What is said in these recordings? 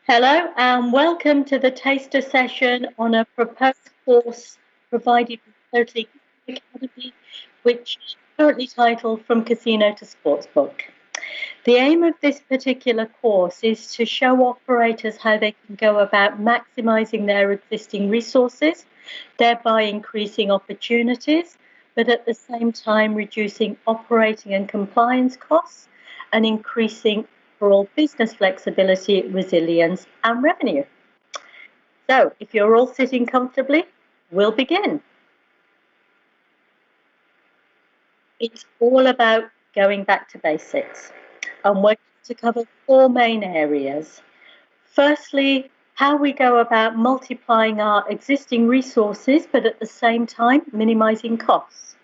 Hello and welcome to the taster session on a proposed course provided by Totally Academy, which is currently titled From Casino to Sportsbook. The aim of this particular course is to show operators how they can go about maximising their existing resources, thereby increasing opportunities, but at the same time reducing operating and compliance costs and increasing overall business flexibility, resilience and revenue. So if you're all sitting comfortably, we'll begin. It's all about going back to basics, and we're going to cover 4 main areas. Firstly, how we go about multiplying our existing resources, but at the same time minimizing costs.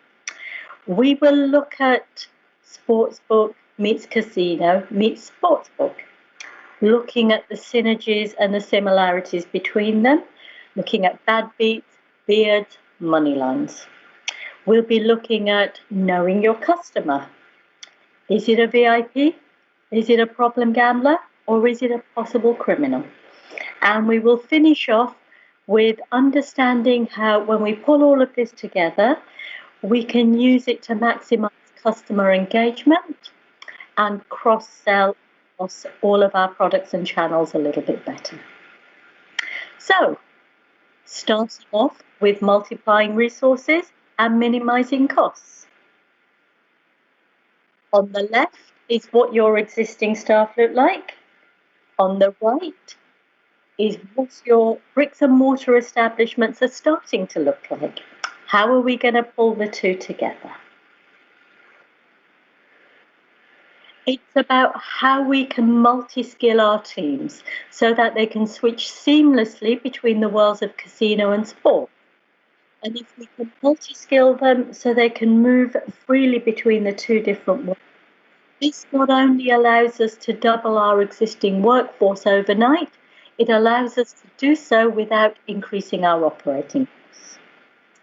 We will look at sportsbook meets casino meets sportsbook, looking at the synergies and the similarities between them, looking at bad beats, beards, money lines. We'll be looking at knowing your customer. Is it a VIP? Is it a problem gambler? Or is it a possible criminal? And we will finish off with understanding how, when we pull all of this together, we can use it to maximize customer engagement and cross-sell across all of our products and channels a little bit better. So, starting off with multiplying resources and minimizing costs. On the left is what your existing staff look like. On the right is what your bricks and mortar establishments are starting to look like. How are we going to pull the two together? It's about how we can multi-skill our teams so that they can switch seamlessly between the worlds of casino and sport. And if we can multi-skill them so they can move freely between the two different worlds, this not only allows us to double our existing workforce overnight, it allows us to do so without increasing our operating costs.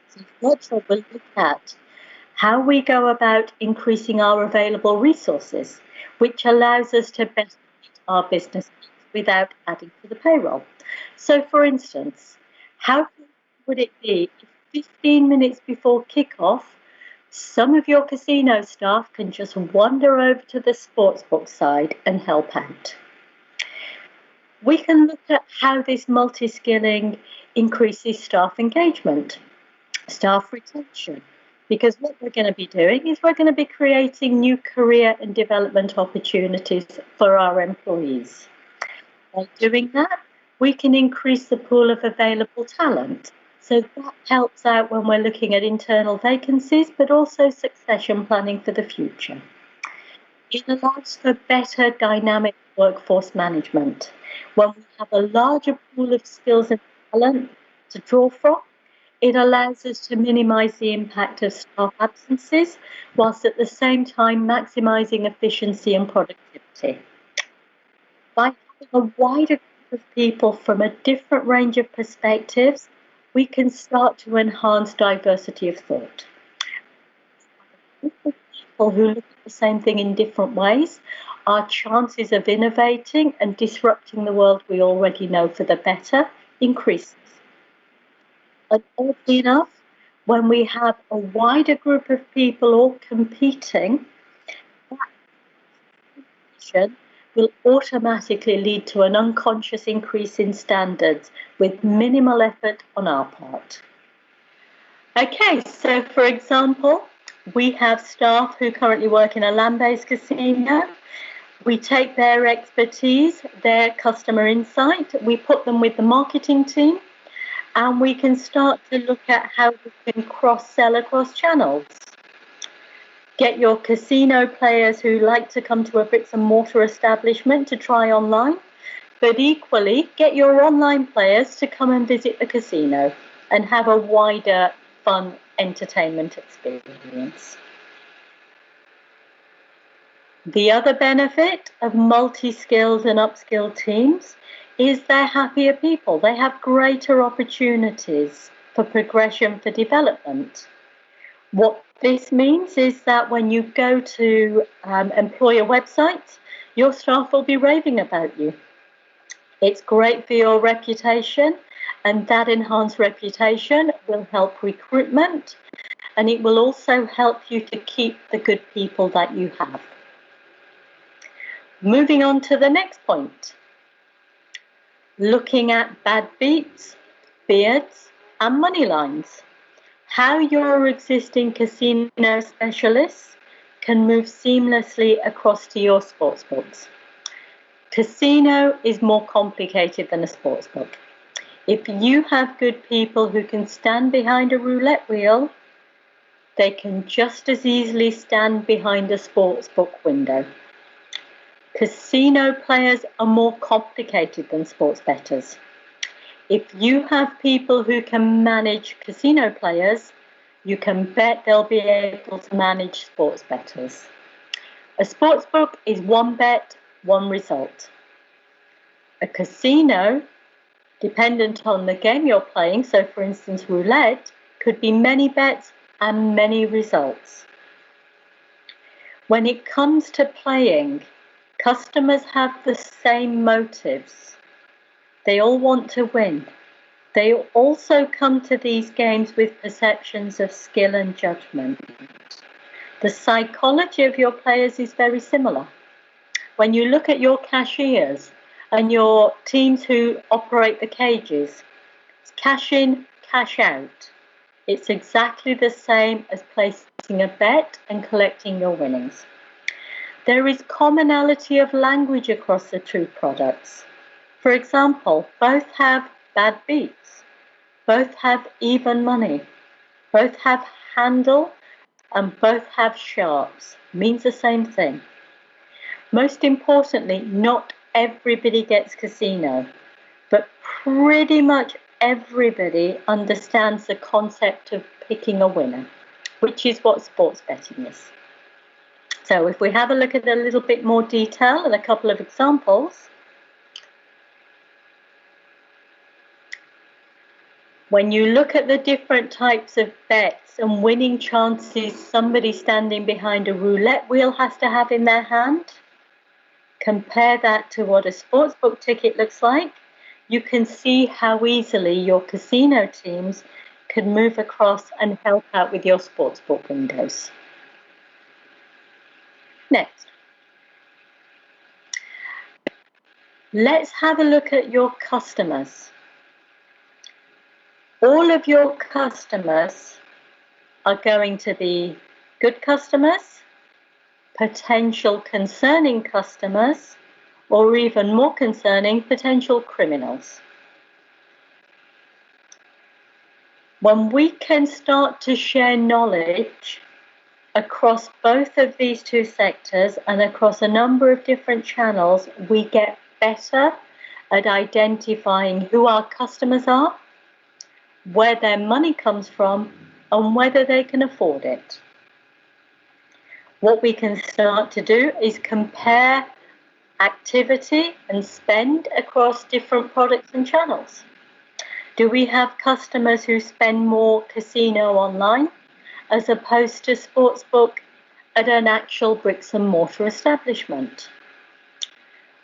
So that's what we'll look at. How we go about increasing our available resources, which allows us to better meet our business needs without adding to the payroll. So, for instance, how would it be if 15 minutes before kickoff, some of your casino staff can just wander over to the sportsbook side and help out? We can look at how this multi-skilling increases staff engagement, staff retention, because what we're going to be doing is we're going to be creating new career and development opportunities for our employees. By doing that, we can increase the pool of available talent. So that helps out when we're looking at internal vacancies, but also succession planning for the future. It allows for better dynamic workforce management. When we have a larger pool of skills and talent to draw from, it allows us to minimize the impact of staff absences, whilst at the same time maximizing efficiency and productivity. By having a wider group of people from a different range of perspectives, we can start to enhance diversity of thought. People who look at the same thing in different ways, our chances of innovating and disrupting the world we already know for the better increases. And oddly enough, when we have a wider group of people all competing, that competition will automatically lead to an unconscious increase in standards with minimal effort on our part. Okay, so for example, we have staff who currently work in a land-based casino. We take their expertise, their customer insight, we put them with the marketing team, and we can start to look at how we can cross-sell across channels. Get your casino players who like to come to a bricks and mortar establishment to try online, but equally get your online players to come and visit the casino and have a wider, fun entertainment experience. The other benefit of multi-skilled and upskilled teams is they're happier people. They have greater opportunities for progression, for development. What This means is that when you go to employer websites, your staff will be raving about you. It's great for your reputation, and that enhanced reputation will help recruitment, and it will also help you to keep the good people that you have. Moving on to the next point. Looking at bad beats, beards, and money lines. How your existing casino specialists can move seamlessly across to your sportsbooks. Casino is more complicated than a sportsbook. If you have good people who can stand behind a roulette wheel, they can just as easily stand behind a sportsbook window. Casino players are more complicated than sports bettors. If you have people who can manage casino players, you can bet they'll be able to manage sports bettors. A sportsbook is one bet, one result. A casino, dependent on the game you're playing, so for instance roulette, could be many bets and many results. When it comes to playing, customers have the same motives. They all want to win. They also come to these games with perceptions of skill and judgment. The psychology of your players is very similar. When you look at your cashiers and your teams who operate the cages, it's cash in, cash out. It's exactly the same as placing a bet and collecting your winnings. There is commonality of language across the two products. For example, both have bad beats, both have even money, both have handle, and both have sharps. Means the same thing. Most importantly, not everybody gets casino, but pretty much everybody understands the concept of picking a winner, which is what sports betting is. So if we have a look at a little bit more detail and a couple of examples. When you look at the different types of bets and winning chances somebody standing behind a roulette wheel has to have in their hand, compare that to what a sportsbook ticket looks like, you can see how easily your casino teams can move across and help out with your sportsbook windows. Next, let's have a look at your customers. All of your customers are going to be good customers, potential concerning customers, or even more concerning, potential criminals. When we can start to share knowledge across both of these two sectors and across a number of different channels, we get better at identifying who our customers are, where their money comes from, and whether they can afford it. What we can start to do is compare activity and spend across different products and channels. Do we have customers who spend more casino online as opposed to sportsbook at an actual bricks and mortar establishment?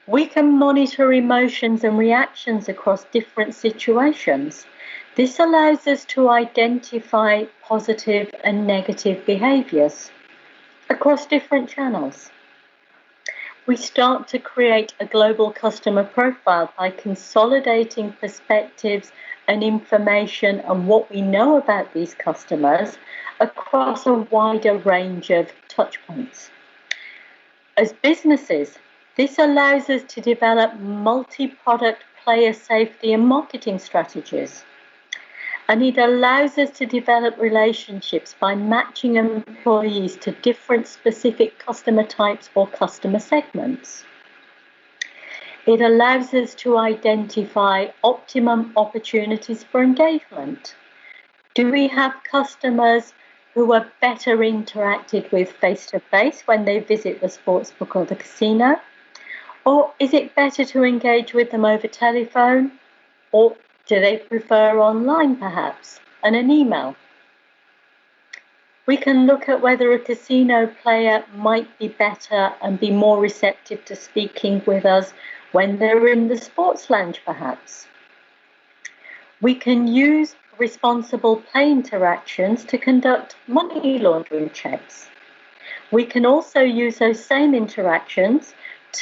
We can monitor emotions and reactions across different situations. This allows us to identify positive and negative behaviours across different channels. We start to create a global customer profile by consolidating perspectives and information on what we know about these customers across a wider range of touchpoints. As businesses, this allows us to develop multi-product player safety and marketing strategies. And it allows us to develop relationships by matching employees to different specific customer types or customer segments. It allows us to identify optimum opportunities for engagement. Do we have customers who are better interacted with face-to-face when they visit the sportsbook or the casino? Or is it better to engage with them over telephone, or do they prefer online perhaps, and an email? We can look at whether a casino player might be better and be more receptive to speaking with us when they're in the sports lounge, perhaps. We can use responsible play interactions to conduct money laundering checks. We can also use those same interactions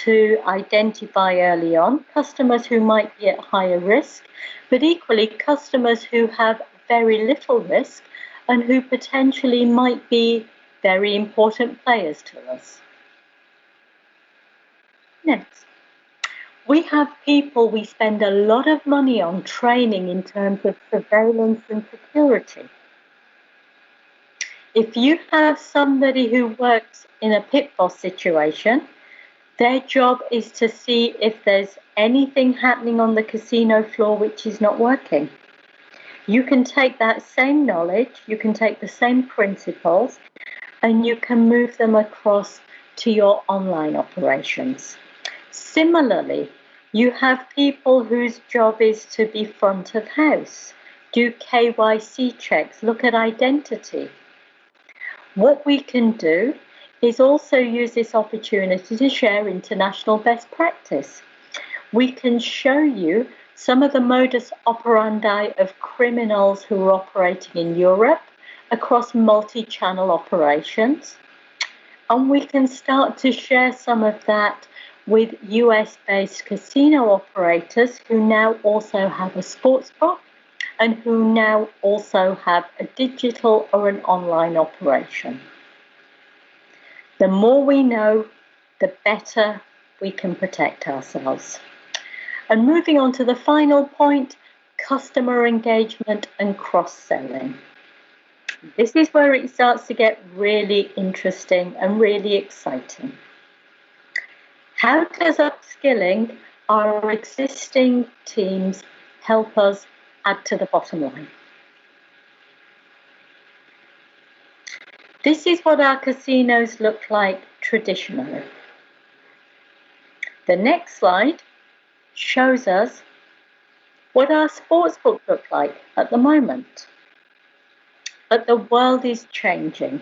to identify early on customers who might be at higher risk, but equally customers who have very little risk and who potentially might be very important players to us. Next, we have people we spend a lot of money on training in terms of surveillance and security. If you have somebody who works in a pit boss situation, their job is to see if there's anything happening on the casino floor which is not working. You can take that same knowledge, you can take the same principles, and you can move them across to your online operations. Similarly, you have people whose job is to be front of house, do KYC checks, look at identity. What we can do is also use this opportunity to share international best practice. We can show you some of the modus operandi of criminals who are operating in Europe across multi-channel operations. And we can start to share some of that with US-based casino operators who now also have a sportsbook and who now also have a digital or an online operation. The more we know, the better we can protect ourselves. And moving on to the final point, customer engagement and cross-selling. This is where it starts to get really interesting and really exciting. How does upskilling our existing teams help us add to the bottom line? This is what our casinos look like traditionally. The next slide shows us what our sportsbook look like at the moment. But the world is changing.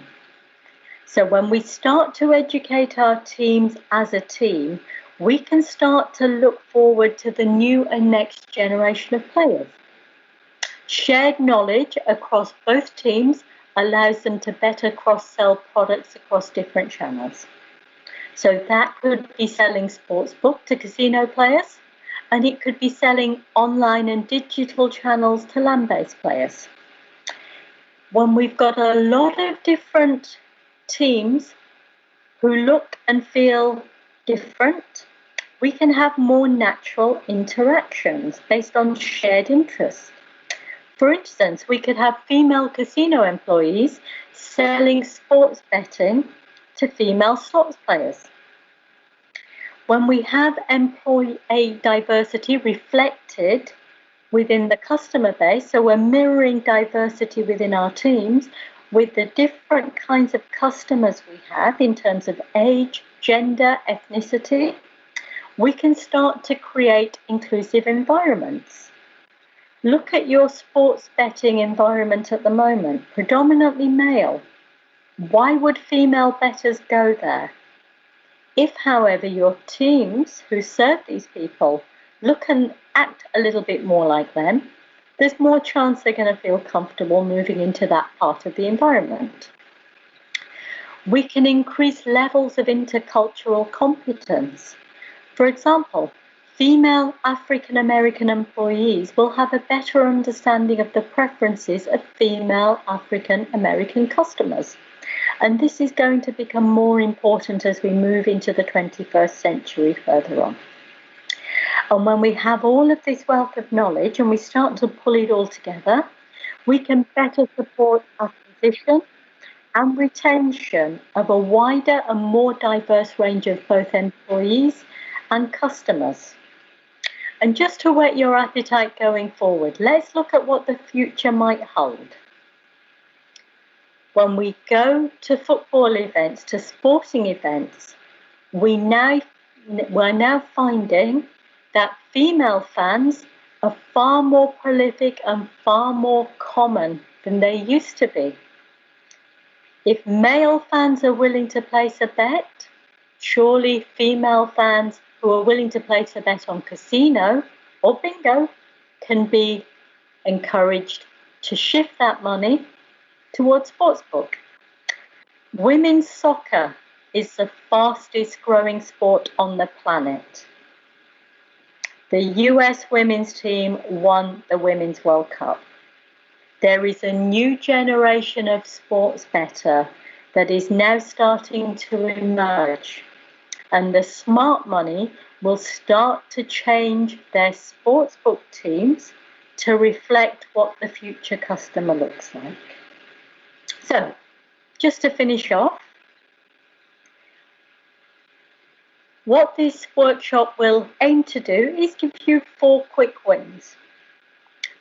So when we start to educate our teams as a team, we can start to look forward to the new and next generation of players. Shared knowledge across both teams allows them to better cross-sell products across different channels. So that could be selling sportsbook to casino players, and it could be selling online and digital channels to land-based players. When we've got a lot of different teams who look and feel different, we can have more natural interactions based on shared interests. For instance, we could have female casino employees selling sports betting to female slots players. When we have employee diversity reflected within the customer base, so we're mirroring diversity within our teams with the different kinds of customers we have in terms of age, gender, ethnicity, we can start to create inclusive environments. Look at your sports betting environment at the moment, predominantly male. Why would female bettors go there? If, however, your teams who serve these people look and act a little bit more like them, there's more chance they're going to feel comfortable moving into that part of the environment. We can increase levels of intercultural competence. For example, female African American employees will have a better understanding of the preferences of female African American customers. And this is going to become more important as we move into the 21st century further on. And when we have all of this wealth of knowledge and we start to pull it all together, we can better support acquisition and retention of a wider and more diverse range of both employees and customers. And just to whet your appetite going forward, let's look at what the future might hold. When we go to football events, to sporting events, we're now finding that female fans are far more prolific and far more common than they used to be. If male fans are willing to place a bet, surely female fans who are willing to place a bet on casino or bingo can be encouraged to shift that money towards sportsbook. Women's soccer is the fastest growing sport on the planet. The US women's team won the Women's World Cup. There is a new generation of sports bettor that is now starting to emerge, and the smart money will start to change their sportsbook teams to reflect what the future customer looks like. So, just to finish off, what this workshop will aim to do is give you 4 quick wins.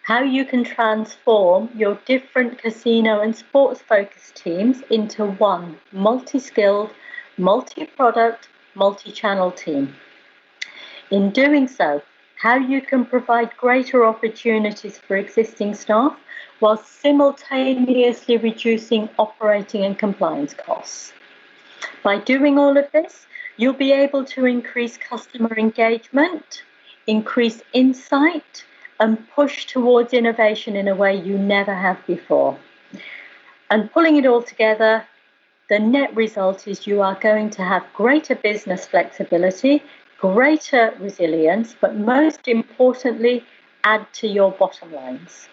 How you can transform your different casino and sports focused teams into one multi-skilled, multi-product, multi-channel team. In doing so, how you can provide greater opportunities for existing staff while simultaneously reducing operating and compliance costs. By doing all of this, you'll be able to increase customer engagement, increase insight, and push towards innovation in a way you never have before. And pulling it all together, the net result is you are going to have greater business flexibility, greater resilience, but most importantly, add to your bottom lines.